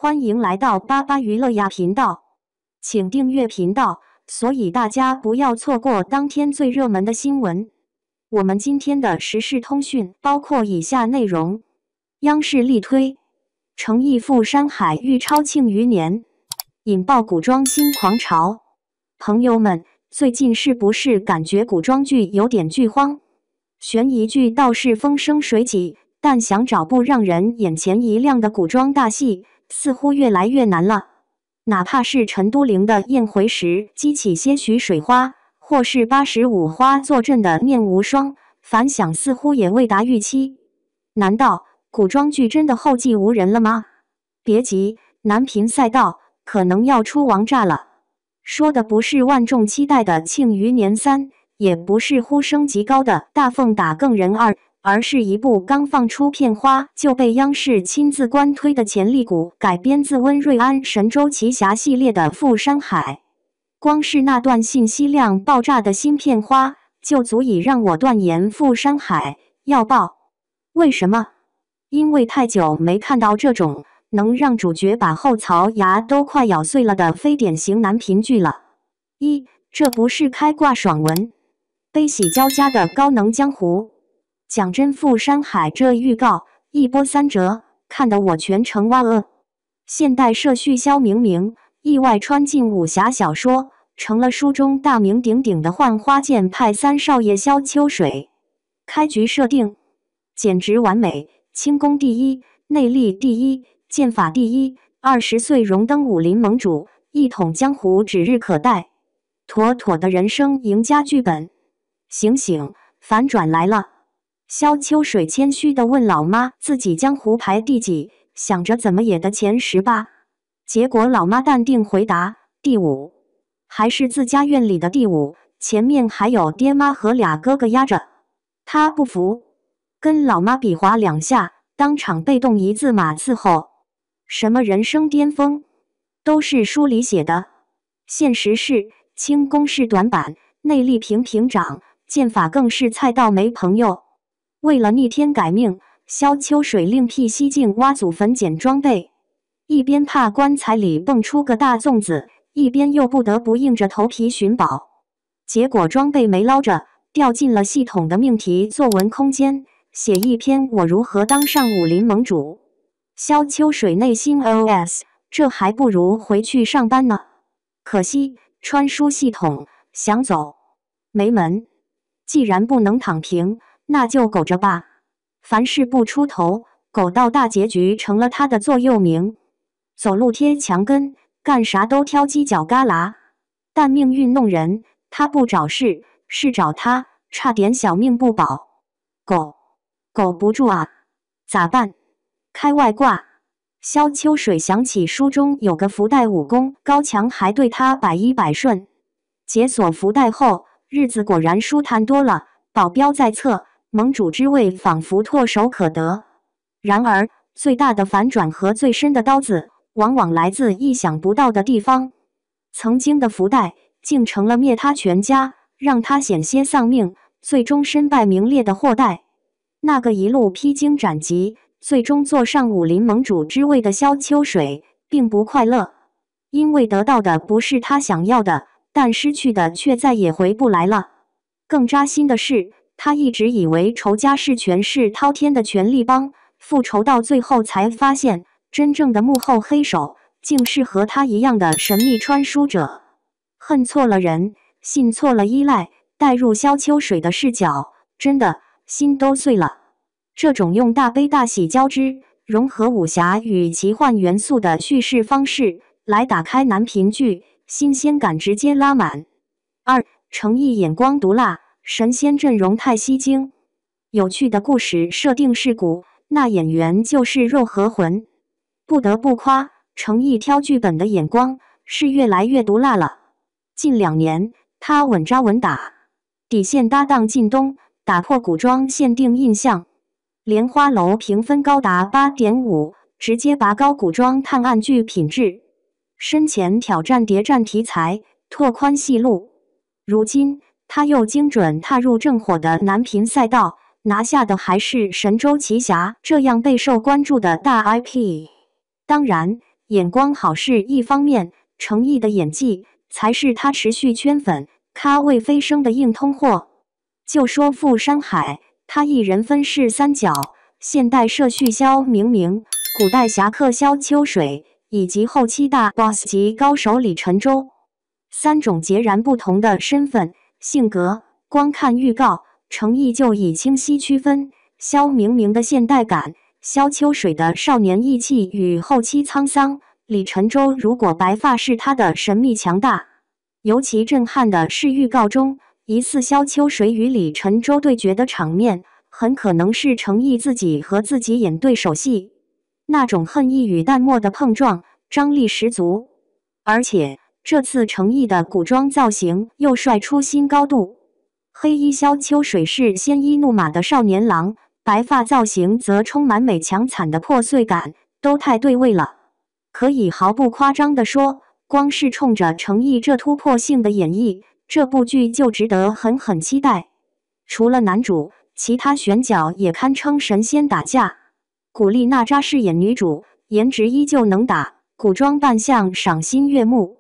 欢迎来到巴巴娱乐呀频道，请订阅频道，所以大家不要错过当天最热门的新闻。我们今天的时事通讯包括以下内容：央视力推诚意赴山海欲超庆余年，引爆古装新狂潮。朋友们，最近是不是感觉古装剧有点剧荒？悬疑剧倒是风生水起，但想找部让人眼前一亮的古装大戏，似乎越来越难了。哪怕是陈都灵的宴回时激起些许水花，或是85花坐镇的念无双，反响似乎也未达预期。难道古装剧真的后继无人了吗？别急，男频赛道可能要出王炸了。说的不是万众期待的庆余年3，也不是呼声极高的大奉打更人2，而是一部刚放出片花就被央视亲自官推的潜力股，改编自温瑞安神州奇侠系列的《赴山海》。光是那段信息量爆炸的新片花，就足以让我断言《赴山海》要爆。为什么？因为太久没看到这种能让主角把后槽牙都快咬碎了的非典型男频剧了。这不是开挂爽文，悲喜交加的高能江湖。讲真，《赴山海》这预告一波三折，看得我全程哇现代社畜萧明明意外穿进武侠小说，成了书中大名鼎鼎的浣花剑派3少爷萧秋水。开局设定简直完美，轻功第一，内力第一，剑法第一，20岁荣登武林盟主，一统江湖指日可待，妥妥的人生赢家剧本。醒醒，反转来了！萧秋水谦虚地问老妈自己江湖排第几，想着怎么也得前10吧。结果老妈淡定回答第5，还是自家院里的第5，前面还有爹妈和俩哥哥压着。他不服，跟老妈比划2下，当场被动一字马伺候。什么人生巅峰，都是书里写的，现实是轻功是短板，内力平平涨，剑法更是菜到没朋友。为了逆天改命，萧秋水另辟蹊径挖祖坟捡装备，一边怕棺材里蹦出个大粽子，一边又不得不硬着头皮寻宝。结果装备没捞着，掉进了系统的命题作文空间，写一篇我如何当上武林盟主。萧秋水内心 OS： 这还不如回去上班呢。可惜穿书系统想走没门，既然不能躺平，那就苟着吧。凡事不出头，苟到大结局成了他的座右铭。走路贴墙根，干啥都挑犄角旮旯。但命运弄人，他不找事，是找他，差点小命不保。苟不住啊，咋办？开外挂。萧秋水想起书中有个福袋武功高强，还对他百依百顺。解锁福袋后，日子果然舒坦多了，保镖在侧，盟主之位仿佛唾手可得。然而，最大的反转和最深的刀子，往往来自意想不到的地方。曾经的福袋，竟成了灭他全家，让他险些丧命，最终身败名裂的祸代。那个一路披荆斩棘，最终坐上武林盟主之位的萧秋水，并不快乐，因为得到的不是他想要的，但失去的却再也回不来了。更扎心的是，他一直以为仇家是权势滔天的权力帮，复仇到最后才发现，真正的幕后黑手，竟是和他一样的神秘穿书者。恨错了人，信错了依赖，带入萧秋水的视角，真的心都碎了。这种用大悲大喜交织，融合武侠与奇幻元素的叙事方式，来打开男频剧，新鲜感直接拉满。诚意眼光毒辣，神仙阵容太吸睛。有趣的故事设定是骨，那演员就是肉和魂。不得不夸，诚意挑剧本的眼光是越来越毒辣了。近2年，他稳扎稳打，底线搭档靳东，打破古装限定印象。莲花楼评分高达 8.5， 直接拔高古装探案剧品质。身前挑战谍战题材，拓宽戏路。如今他又精准踏入正火的男频赛道，拿下的还是神州奇侠这样备受关注的大 IP。当然，眼光好是一方面，程毅的演技才是他持续圈粉、咖位飞升的硬通货。就说傅山海，他一人分饰三角：现代社畜萧明明、古代侠客萧秋水，以及后期大 boss 级高手李晨舟。3种截然不同的身份、性格，光看预告，程毅就已清晰区分萧明明的现代感、萧秋水的少年义气与后期沧桑。李晨舟如果白发是他的神秘强大。尤其震撼的是预告中疑似萧秋水与李晨舟对决的场面，很可能是程毅自己和自己演对手戏，那种恨意与淡漠的碰撞，张力十足。而且这次程毅的古装造型又帅出新高度，黑衣萧秋水是鲜衣怒马的少年郎，白发造型则充满美强惨的破碎感，都太对味了。可以毫不夸张地说，光是冲着程毅这突破性的演绎，这部剧就值得狠狠期待。除了男主，其他选角也堪称神仙打架。古力娜扎饰演女主，颜值依旧能打，古装扮相赏心悦目。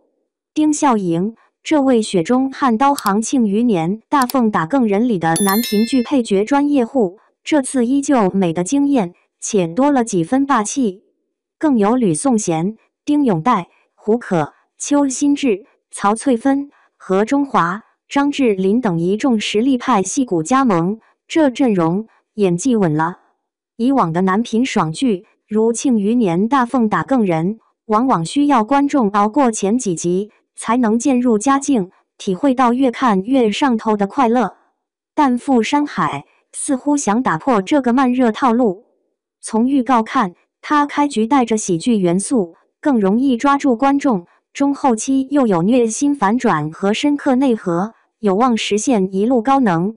丁孝颖，这位雪中悍刀行庆余年、大奉打更人里的男频剧配角专业户，这次依旧美得惊艳，且多了几分霸气。更有吕颂贤、丁永岱、胡可、邱心志、曹翠芬、何中华、张智霖等一众实力派戏骨加盟，这阵容演技稳了。以往的男频爽剧，如庆余年、大奉打更人，往往需要观众熬过前几集才能渐入佳境，体会到越看越上头的快乐。但傅山海似乎想打破这个慢热套路。从预告看，他开局带着喜剧元素，更容易抓住观众，中后期又有虐心反转和深刻内核，有望实现一路高能。